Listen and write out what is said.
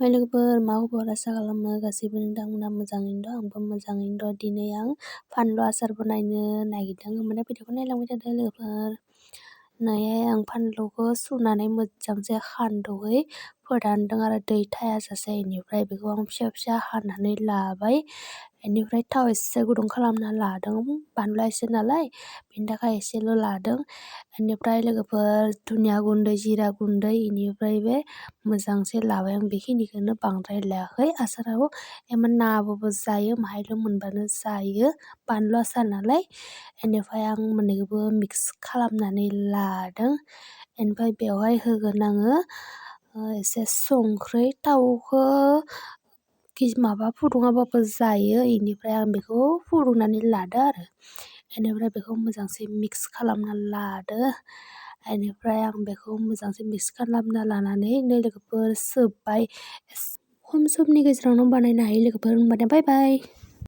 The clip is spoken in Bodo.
हाय लोगोफोर, मा खबर? आसा खालामो गासैबो नोंथांमोना मोजाङैनो दं। आंबो मोजाङैनो दं। दिनै आं फानलु आसार बानायनो नागिरदों। माने भिडिअखौ नायलांबाय थादों लोगोफोर। नैहाय आं फानलुखौ सुनानै मोजांसे खान्दौयै फोरानदों आरो दै थायाजासे। बेनिफ्राय बेखौ आं फिसा फिसा हानानै लाबाय। बेनिफ्राय थाव एसे गुदुं खालामना लादों। बानलुआ एसे नालाय, बेनि थाखाय एसेल' लादों। बेनिफ्राय लोगोफोर धनिया गुन्दै, जिरा गुन्दै, बेनिफ्राय बे मोजांसे लाबाय आं बेखिनिखौनो, बांद्राय लायाखै। आसाराव इमान नाङाबाबो जायो, माहायल' मोनबानो जायो, बानलु आसार नालाय। बेनिफ्राय आं मोननैखौबो मिक्स खालामनानै लादों। बेनिफ्राय बेवहाय होगोन आङो एसे संख्रि, थावखौ माबा फुदुङाबाबो जायो। बेनिफ्राय आं बेखौ फुदुंनानै लादो आरो। बेनिफ्राय बेखौ मोजांसे मिक्स खालामना लादो। बेनिफ्राय आं बेखौ मोजांसे मिक्स खालामना लानानै लोगोफोर सोबबाय। खम समनि गेजेरावनो बानायनो हायो लोगोफोर। होनबाना बाय बाय।